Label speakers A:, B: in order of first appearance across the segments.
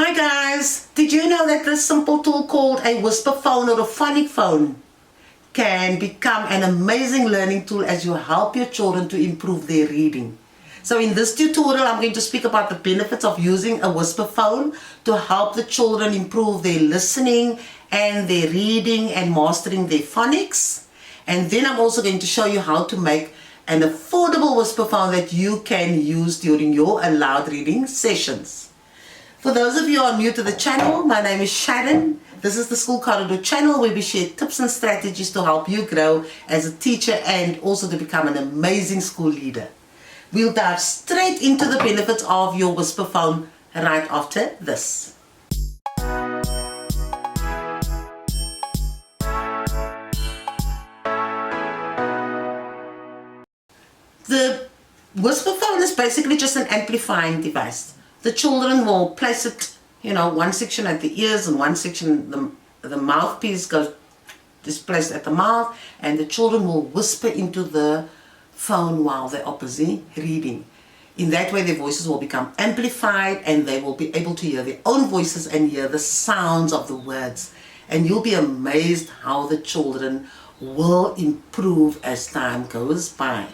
A: Hi guys, did you know that this simple tool called a whisper phone or a phonic phone can become an amazing learning tool as you help your children to improve their reading? So in this tutorial I'm going to speak about the benefits of using a whisper phone to help the children improve their listening and their reading and mastering their phonics. And then I'm also going to show you how to make an affordable whisper phone that you can use during your aloud reading sessions. For those of you who are new to the channel, my name is Sharon. This is the School Corridor channel where we share tips and strategies to help you grow as a teacher and also to become an amazing school leader. We'll dive straight into the benefits of your whisper phone right after this. The whisper phone is basically just an amplifying device. The children will place it, one section at the ears and one section, the mouthpiece is placed at the mouth, and the children will whisper into the phone while they're busy reading. In that way their voices will become amplified and they will be able to hear their own voices and hear the sounds of the words. And you'll be amazed how the children will improve as time goes by.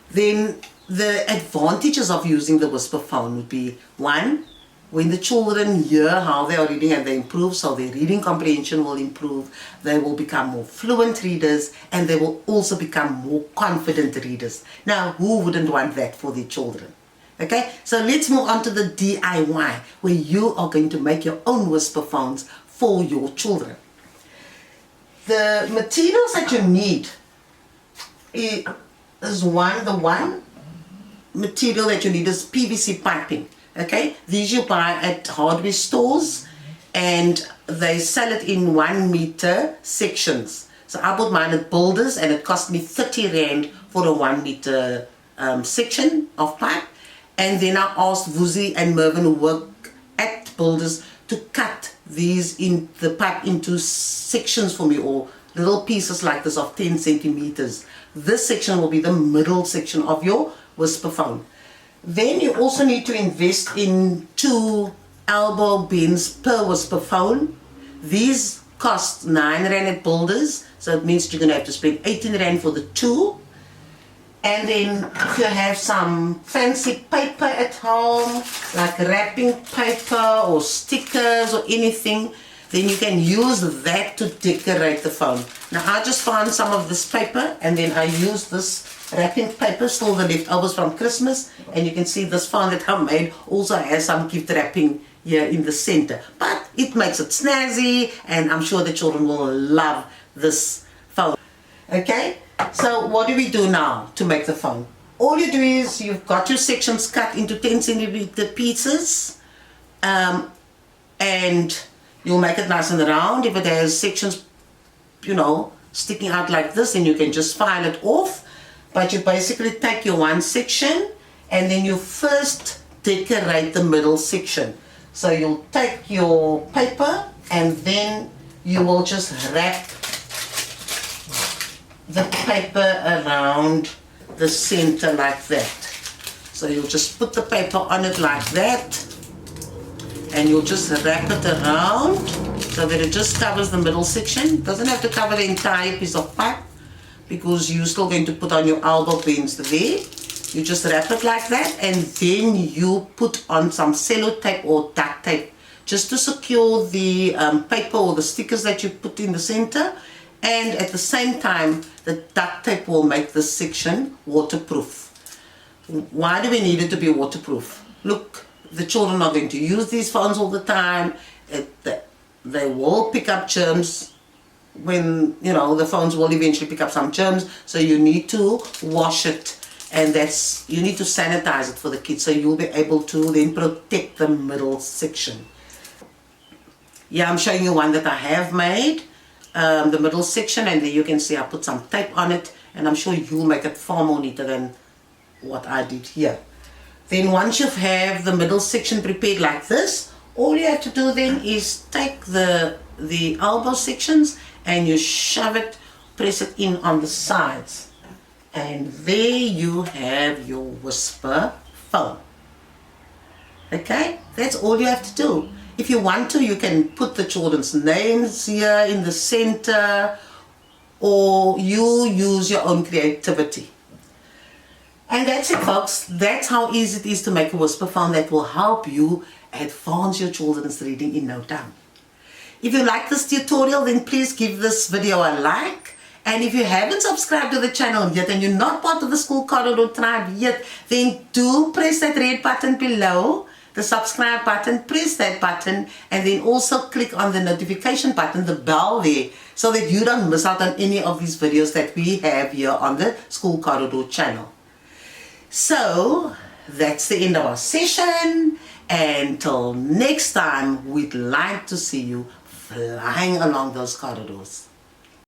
A: Then the advantages of using the whisper phone would be, one, when the children hear how they are reading and they improve, so their reading comprehension will improve, they will become more fluent readers and they will also become more confident readers. Now, who wouldn't want that for their children? Okay, so let's move on to the DIY, where you are going to make your own whisper phones for your children. The materials that you need is the one material that you need is PVC piping. Okay, these you buy at hardware stores and they sell it in 1 meter sections. So I bought mine at Builders and it cost me 30 Rand for a 1 meter section of pipe. And then I asked Vuzi and Mervin who work at Builders to cut these in the pipe into sections for me, or little pieces like this of 10 centimeters. This section will be the middle section of your whisper phone. Then you also need to invest in 2 elbow bends per whisper phone. These cost 9 Rand at Builders, so it means you're going to have to spend 18 Rand for the 2. And then if you have some fancy paper at home, like wrapping paper or stickers or anything, then you can use that to decorate the phone. Now I just found some of this paper and then I used this wrapping paper, still the leftovers from Christmas, and you can see this phone that I made also has some gift wrapping here in the center. But it makes it snazzy and I'm sure the children will love this phone. Okay, so what do we do now to make the phone? All you do is you've got your sections cut into 10 centimeter pieces and you'll make it nice and round. If it has sections, sticking out like this, then you can just file it off. But you basically take your one section and then you first decorate the middle section. So you'll take your paper and then you will just wrap the paper around the center like that. So you'll just put the paper on it like that and you'll just wrap it around so that it just covers the middle section. It doesn't have to cover the entire piece of pipe because you're still going to put on your elbow bends there. You just wrap it like that and then you put on some sellotape or duct tape just to secure the paper or the stickers that you put in the center, and at the same time the duct tape will make this section waterproof. Why do we need it to be waterproof? Look, the children are going to use these phones all the time. They will pick up germs when, the phones will eventually pick up some germs. So you need to wash it and you need to sanitize it for the kids so you'll be able to then protect the middle section. Yeah, I'm showing you one that I have made, the middle section, and there you can see I put some tape on it and I'm sure you'll make it far more neater than what I did here. Then once you have the middle section prepared like this, all you have to do then is take the elbow sections and you shove it, press it in on the sides. And there you have your whisper phone. Okay, that's all you have to do. If you want to, you can put the children's names here in the center, or you use your own creativity. And that's it, folks. That's how easy it is to make a whisper phone that will help you advance your children's reading in no time. If you like this tutorial, then please give this video a like. And if you haven't subscribed to the channel yet and you're not part of the School Corridor tribe yet, then do press that red button below, the subscribe button, press that button, and then also click on the notification button, the bell there, so that you don't miss out on any of these videos that we have here on the School Corridor channel. So that's the end of our session. Until next time, we'd like to see you flying along those corridors.